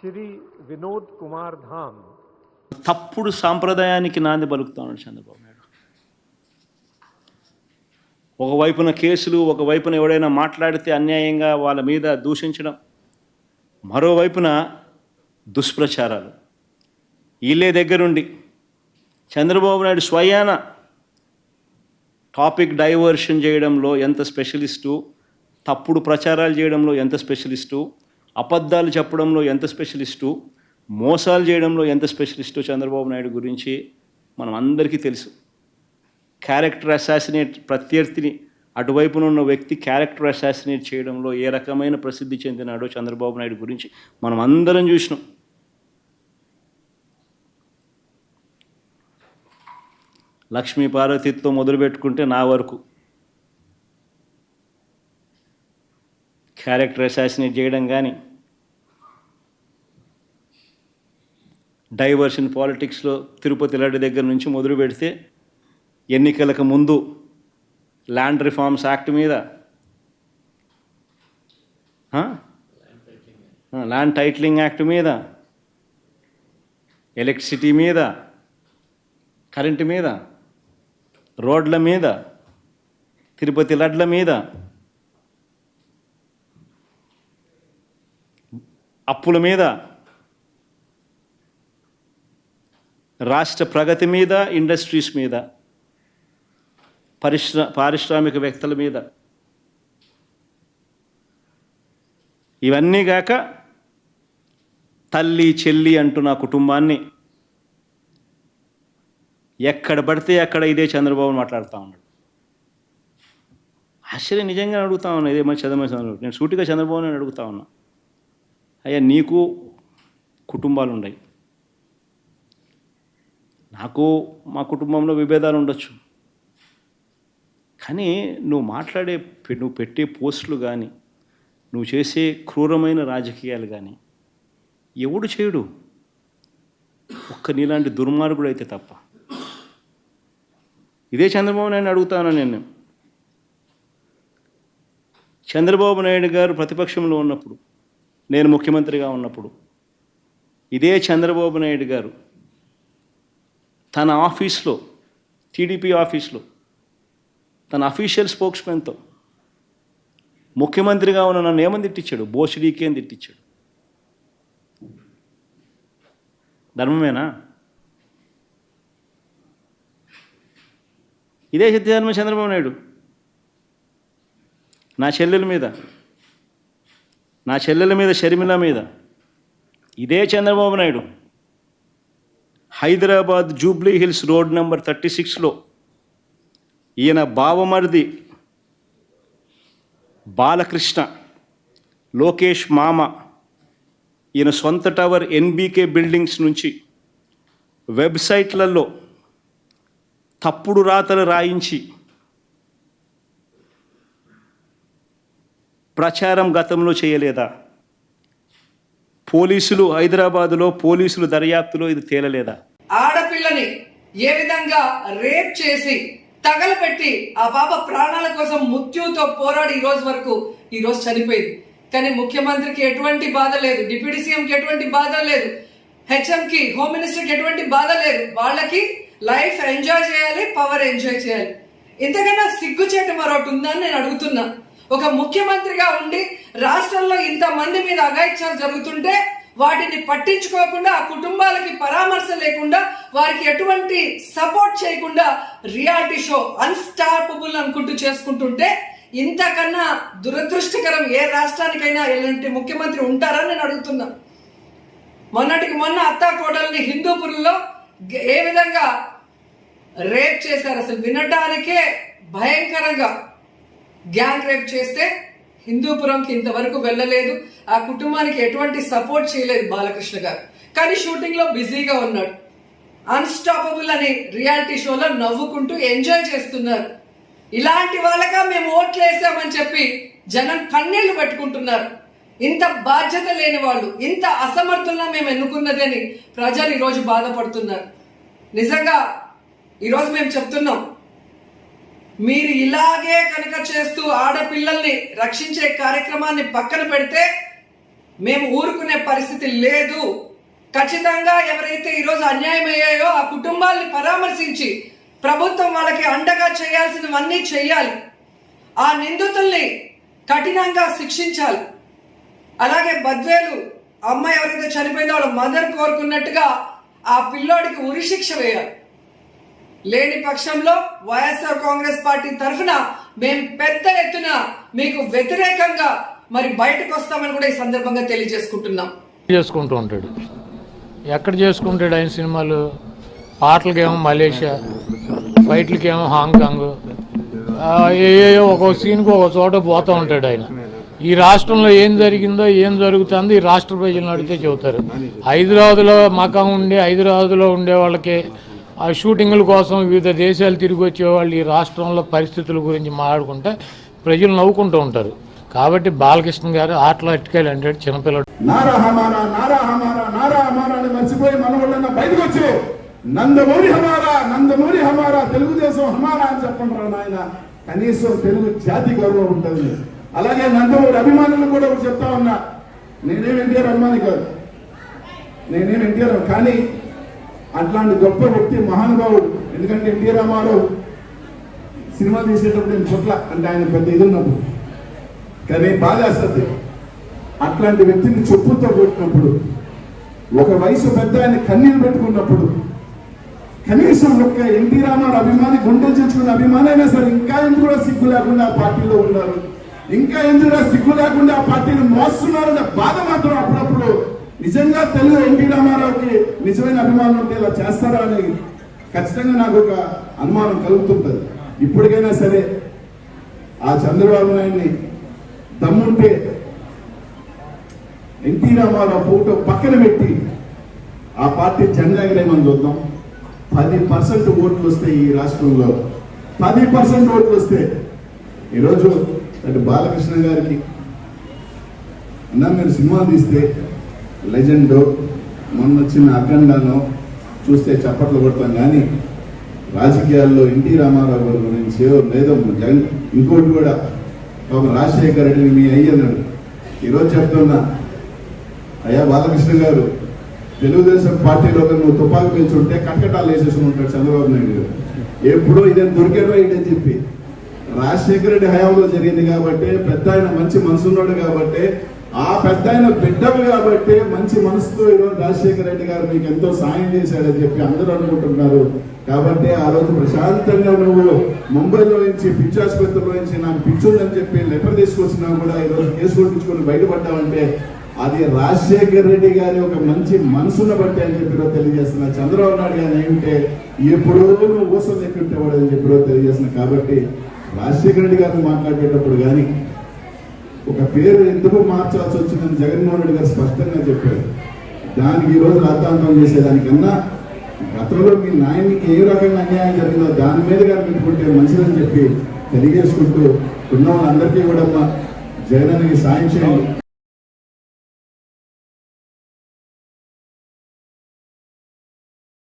श्री विनोद कुमार धाम తప్పుడు సాంప్రదాయానికి నాంది పలుకుతా ఉన్నాడు చంద్రబాబు నాయుడు. ఒకవైపున కేసులు, ఒకవైపున ఎవడైనా మాట్లాడితే అన్యాయంగా వాళ్ళ మీద దూషించడం, మరోవైపున దుష్ప్రచారాలు. వీళ్ళే దగ్గరుండి చంద్రబాబు నాయుడు స్వయాన టాపిక్ డైవర్షన్ చేయడంలో ఎంత స్పెషలిస్టు, తప్పుడు ప్రచారాలు చేయడంలో ఎంత స్పెషలిస్టు, అబద్ధాలు చెప్పడంలో ఎంత స్పెషలిస్టు, మోసాలు చేయడంలో ఎంత స్పెషలిస్టు చంద్రబాబు నాయుడు గురించి మనం అందరికీ తెలుసు. క్యారెక్టర్ అసాసినేట్, ప్రత్యర్థిని అటువైపున ఉన్న వ్యక్తి క్యారెక్టర్ అసాసినేట్ చేయడంలో ఏ రకమైన ప్రసిద్ధి చెందినాడో చంద్రబాబు నాయుడు గురించి మనం అందరం చూసినాం. లక్ష్మీ పార్వతితో మొదలుపెట్టుకుంటే నా వరకు క్యారెక్టర్ అసాసినేట్ చేయడం కానీ, డైవర్షన్ పాలిటిక్స్లో తిరుపతి లడ్డు దగ్గర నుంచి మొదలు పెడితే ఎన్నికలకు ముందు ల్యాండ్ రిఫార్మ్స్ యాక్ట్ మీద, ల్యాండ్ టైటిలింగ్ యాక్ట్ మీద, ఎలక్ట్రిసిటీ మీద, కరెంటు మీద, రోడ్ల మీద, తిరుపతి లడ్ల మీద, అప్పుల మీద, రాష్ట్ర ప్రగతి మీద, ఇండస్ట్రీస్ మీద, పారిశ్రామికవేత్తల మీద, ఇవన్నీ గాక తల్లి చెల్లి అంటూ నా కుటుంబాన్ని ఎక్కడ పడితే అక్కడ ఇదే చంద్రబాబు మాట్లాడుతూ ఉన్నాడు. ఆశ్చర్యం నిజంగా అడుగుతా ఉన్నా, ఇదే మరి చంద్రబాబు, నేను సూటిగా చంద్రబాబు నేను అడుగుతా ఉన్నా, అయ్యా నీకు కుటుంబాలు ఉన్నాయి, నాకు మా కుటుంబంలో విభేదాలు ఉండొచ్చు, కానీ నువ్వు పెట్టే పోస్టులు కానీ, నువ్వు చేసే క్రూరమైన రాజకీయాలు కానీ ఎవడు చేయడు, ఒక్క నీలాంటి దుర్మార్గుడు అయితే తప్ప. ఇదే చంద్రబాబు నాయుడు అడుగుతాను నేను. చంద్రబాబు నాయుడు గారు ప్రతిపక్షంలో ఉన్నప్పుడు, నేను ముఖ్యమంత్రిగా ఉన్నప్పుడు, ఇదే చంద్రబాబు నాయుడు గారు తన ఆఫీస్లో, టీడీపీ ఆఫీస్లో తన అఫీషియల్ స్పోక్స్మెన్తో ముఖ్యమంత్రిగా ఉన్న నన్ను ఏమని తిట్టించాడు? బోసిడీకి అని తిట్టించాడు. ధర్మమేనా? ఇదే సిద్ధార్థ చంద్రబాబు నాయుడు నా చెల్లెల మీద షర్మిల మీద, ఇదే Chandrababu Naidu Hyderabad Jubilee Hills road number 36లో ఈయన బావమరిది బాలకృష్ణ, లోకేష్ మామ, ఈయన సొంత టవర్ ఎన్బీకే బిల్డింగ్స్ నుంచి వెబ్సైట్లలో తప్పుడు రాతలు రాయించి ప్రచారం గతంలో చేయలేదా? పోలీసులు, హైదరాబాదులో పోలీసులు దర్యాప్తులో ఇది తేలలేదా? ఆడపిల్లని ఏ విధంగా రేప్ చేసి తగలపెట్టి ఆ పాప ప్రాణాల కోసం మృత్యుతో పోరాడి ఈ రోజు చనిపోయింది. కానీ ముఖ్యమంత్రికి ఎటువంటి బాధ లేదు, డిప్యూటీ సీఎంకి ఎటువంటి బాధ లేదు, హెచ్ఎంకి, హోమ్ మినిస్టర్కి ఎటువంటి బాధ లేదు. వాళ్ళకి లైఫ్ ఎంజాయ్ చేయాలి, పవర్ ఎంజాయ్ చేయాలి. ఇంతకన్నా సిగ్గుచేటు మరొకటి ఉందని నేను అడుగుతున్నా. ఒక ముఖ్యమంత్రిగా ఉండి రాష్ట్రంలో ఇంతమంది మీద అఘాయిత్యాలు జరుగుతుంటే వాటిని పట్టించుకోకుండా, ఆ కుటుంబాలకి పరామర్శ లేకుండా, వారికి ఎటువంటి సపోర్ట్ చేయకుండా రియాలిటీ షో అన్స్టాపబుల్ అనుకుంటూ చేసుకుంటుంటే ఇంతకన్నా దురదృష్టకరం ఏ రాష్ట్రానికైనా ఎలాంటి ముఖ్యమంత్రి ఉంటారని నేను అడుగుతున్నా. మొన్నటికి మొన్న అత్తా కోడల్ని హిందూపురంలో ఏ విధంగా రేప్ చేశారు, అసలు వినడానికే భయంకరంగా గ్యాంగ్ రేప్ చేస్తే హిందూపురంకి ఇంతవరకు వెళ్ళలేదు, ఆ కుటుంబానికి ఎటువంటి సపోర్ట్ చేయలేదు బాలకృష్ణ గారు. కానీ షూటింగ్ లో బిజీగా ఉన్నాడు. అన్స్టాపబుల్ అనే రియాలిటీ షోలో నవ్వుకుంటూ ఎంజాయ్ చేస్తున్నారు. ఇలాంటి వాళ్ళగా మేము ఓట్లు వేసామని చెప్పి జనం కన్నీళ్లు పెట్టుకుంటున్నారు. ఇంత బాధ్యత లేని వాళ్ళు, ఇంత అసమర్థుల్లా మేము ఎన్నుకున్నదని ప్రజలు ఈరోజు బాధపడుతున్నారు. నిజంగా ఈరోజు మేము చెప్తున్నాం, మీరు ఇలాగే కనుక చేస్తూ ఆడపిల్లల్ని రక్షించే కార్యక్రమాన్ని పక్కన పెడితే మేము ఊరుకునే పరిస్థితి లేదు. ఖచ్చితంగా ఎవరైతే ఈరోజు అన్యాయం అయ్యాయో ఆ కుటుంబాల్ని పరామర్శించి ప్రభుత్వం వాళ్ళకి అండగా చేయాల్సినవన్నీ చేయాలి. ఆ నిందితుల్ని కఠినంగా శిక్షించాలి. అలాగే బద్వేలు అమ్మాయి ఎవరైతే చనిపోయిందో వాళ్ళ మదర్ కోరుకున్నట్టుగా ఆ పిల్లోడికి ఉరిశిక్ష వేయాలి. లేని పక్షంలో వైఎస్ఆర్ కాంగ్రెస్ పార్టీ తరఫున మేము పెద్ద ఎత్తున మీకు వ్యతిరేకంగా మరి బయటకు వస్తామని కూడా ఈ సందర్భంగా తెలియజేసుకుంటున్నాం. చేసుకుంటూ ఉంటాడు. ఎక్కడ చేసుకుంటాడు ఆయన సినిమాలు? పాటలకేమో మలేషియా, ఫైట్లకేమో హాంకాంగ్, ఏయో ఒక్కొక్క సీన్కి ఒక చోట పోతూ ఉంటాడు ఆయన. ఈ రాష్ట్రంలో ఏం జరిగిందో ఏం జరుగుతుందో ఈ రాష్ట్ర ప్రజలను అడిగితే చెబుతారు. హైదరాబాద్లో మకాం ఉండి హైదరాబాద్లో ఉండే వాళ్ళకి ఆ షూటింగ్ల కోసం వివిధ దేశాలు తిరిగి వచ్చేవాళ్ళు ఈ రాష్ట్రంలో పరిస్థితుల గురించి మాట్లాడుకుంటే ప్రజలు నవ్వుకుంటూ ఉంటారు. కాబట్టి బాలకృష్ణ గారు ఆటలో అట్టుకెళ్ళి అంటాడు చిన్నపిల్లడు. నారా హమారా నారా హమారా నారా హమారా అని మర్చిపోయి మన వాళ్ళన్నా బయటకు వచ్చి నందమూరి హమారా తెలుగుదేశం హమారా అని చెప్పండి నాయన. కనీసం తెలుగు జాతి గౌరవం ఉంటుంది. అలాగే నందమూరి అభిమానులు కూడా చెప్తా ఉన్నా, నేనేం ఎన్టీఆర్ అభిమాని కాదు, నేనేం ఎన్టీఆర్ కానీ అట్లాంటి గొప్ప వ్యక్తి మహానుభావుడు. ఎందుకంటే ఎన్టీ రామారావు సినిమా తీసేటప్పుడు నేను చుట్ల అంటే ఆయన పెద్ద ఇది ఉన్నప్పుడు, కానీ బాధ వేస్తుంది. అట్లాంటి వ్యక్తిని చెప్పుతో కొట్టినప్పుడు, ఒక వయసు పెద్ద ఆయన కన్నీళ్ళు పెట్టుకున్నప్పుడు, కనీసం ఒక్క ఎన్టీ రామారావు అభిమాని గుండెలు చేర్చుకున్న అభిమాని అయినా సరే ఇంకా ఎందుకు సిగ్గు లేకుండా ఆ పార్టీలో ఉన్నారు, ఇంకా ఎందుకు సిగ్గు లేకుండా ఆ పార్టీని మోస్తున్నారనే బాధ మాత్రం అప్పుడప్పుడు నిజంగా తెలుగు ఎన్టీ రామారావుకి నిజమైన అభిమానం ఉంటే ఇలా చేస్తారా అని ఖచ్చితంగా నాకు ఒక అనుమానం కలుగుతుంటుంది. ఇప్పటికైనా సరే ఆ చంద్రబాబు నాయుడిని దమ్ముంటే ఎన్టీ రామారావు ఫోటో పక్కన పెట్టి ఆ పార్టీ జెండా ఎగరేమని చూద్దాం. 10% ఓట్లు వస్తే ఈ రాష్ట్రంలో 10% ఓట్లు వస్తే ఈరోజు అటు బాలకృష్ణ గారికి అన్నా మీరు సినిమా తీస్తే లెజెండ్ మొన్న వచ్చిన అఖండాను చూస్తే చప్పట్లు కొడతాం, కానీ రాజకీయాల్లో ఎన్టీ రామారావు గారి గురించి లేదో జగన్ ఇంకోటి కూడా ఒక రాజశేఖర రెడ్డిని మీ అయ్యన్నాడు. ఈరోజు చెప్తున్నా, అయ్యా బాలకృష్ణ గారు తెలుగుదేశం పార్టీలో నువ్వు తుపాకు పెంచుంటే కటకటాలు వేసేసి ఉంటాడు చంద్రబాబు నాయుడు గారు. ఎప్పుడో ఇదే దొరికేదో అని చెప్పి రాజశేఖర రెడ్డి హయాంలో జరిగింది కాబట్టి, పెద్ద ఆయన మంచి మనసున్నాడు కాబట్టి, ఆ పెద్ద ఆయన బిడ్డలు కాబట్టి మంచి మనసుతో ఈరోజు రాజశేఖర రెడ్డి గారు మీకు ఎంతో సాయం చేశాడని చెప్పి అందరూ అనుకుంటున్నారు. కాబట్టి ఆ రోజు ప్రశాంతంగా నువ్వు ముంబైలో నుంచి పిచ్చి ఆసుపత్రిలో నుంచి నాకు పిచ్చుందని చెప్పి లెటర్ తీసుకొచ్చినా కూడా ఈరోజు కేసు కొట్టించుకొని బయటపడ్డావంటే అది రాజశేఖర రెడ్డి గారి ఒక మంచి మనసును బట్టి అని చెప్పి తెలియజేస్తున్నా. చంద్రబాబు నాయుడు గారిని ఏమిటే ఎప్పుడో నువ్వు ఊసం ఎక్కుంటేవాడు అని చెప్పి తెలియజేస్తున్నా. కాబట్టి రాజశేఖర రెడ్డి గారిని మాట్లాడేటప్పుడు కానీ ఒక పేరు ఎందుకు మార్చాల్సి వచ్చిందని జగన్మోహన్ రెడ్డి గారు స్పష్టంగా చెప్పారు. దానికి ఈరోజు రాద్ధాంతం చేసేదానికన్నా గతంలో మీ నాయనికి ఏ రకంగా అన్యాయం జరిగిందో దాని మీద గారు పెట్టుకుంటే మంచిదని చెప్పి తెలియజేసుకుంటూ ఉన్న వాళ్ళందరికీ కూడా జగనానికి సాయం చేయండి.